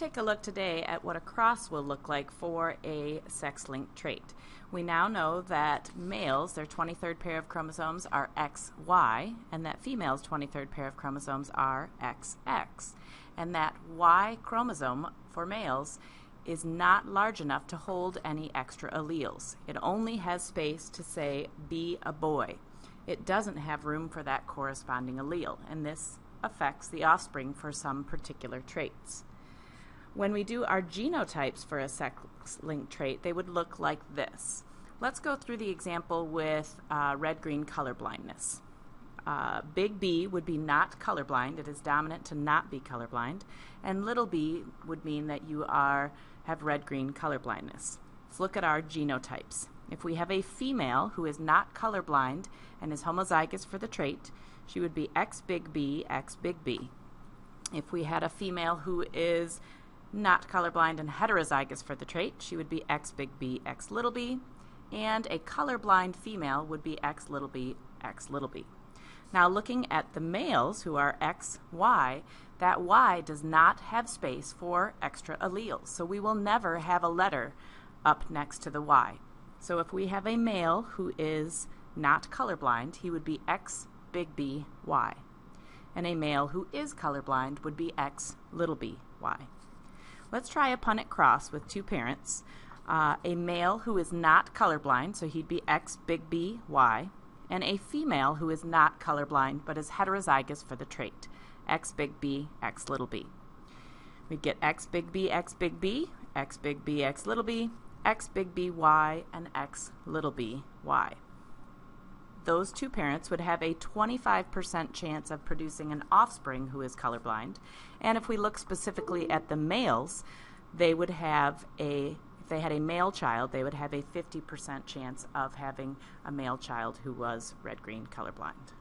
take a look today at what a cross will look like for a sex-linked trait. We now know that males, their 23rd pair of chromosomes are XY, and that females' 23rd pair of chromosomes are XX. And that Y chromosome for males is not large enough to hold any extra alleles. It only has space to say, be a boy. It doesn't have room for that corresponding allele, and this affects the offspring for some particular traits. When we do our genotypes for a sex-linked trait, they would look like this. Let's go through the example with red-green color blindness. Big B would be not colorblind. It is dominant to not be colorblind. And little b would mean that you have red-green color blindness. Let's look at our genotypes. If we have a female who is not colorblind and is homozygous for the trait, she would be X big B, X big B. If we had a female who is not colorblind and heterozygous for the trait, she would be X big B, X little b. And a colorblind female would be X little b, X little b. Now looking at the males who are XY, that Y does not have space for extra alleles, so we will never have a letter up next to the Y. So if we have a male who is not colorblind, he would be X big B Y. And a male who is colorblind would be X little b Y. Let's try a Punnett cross with two parents. A male who is not colorblind, so he'd be X big B Y, and a female who is not colorblind but is heterozygous for the trait, X big B, X little b. We'd get X big B, X big B, X big B, X little b, X big B Y, and X little b Y. Those two parents would have a 25% chance of producing an offspring who is colorblind, and if we look specifically at the males, they would have if they had a male child, they would have a 50% chance of having a male child who was red-green colorblind.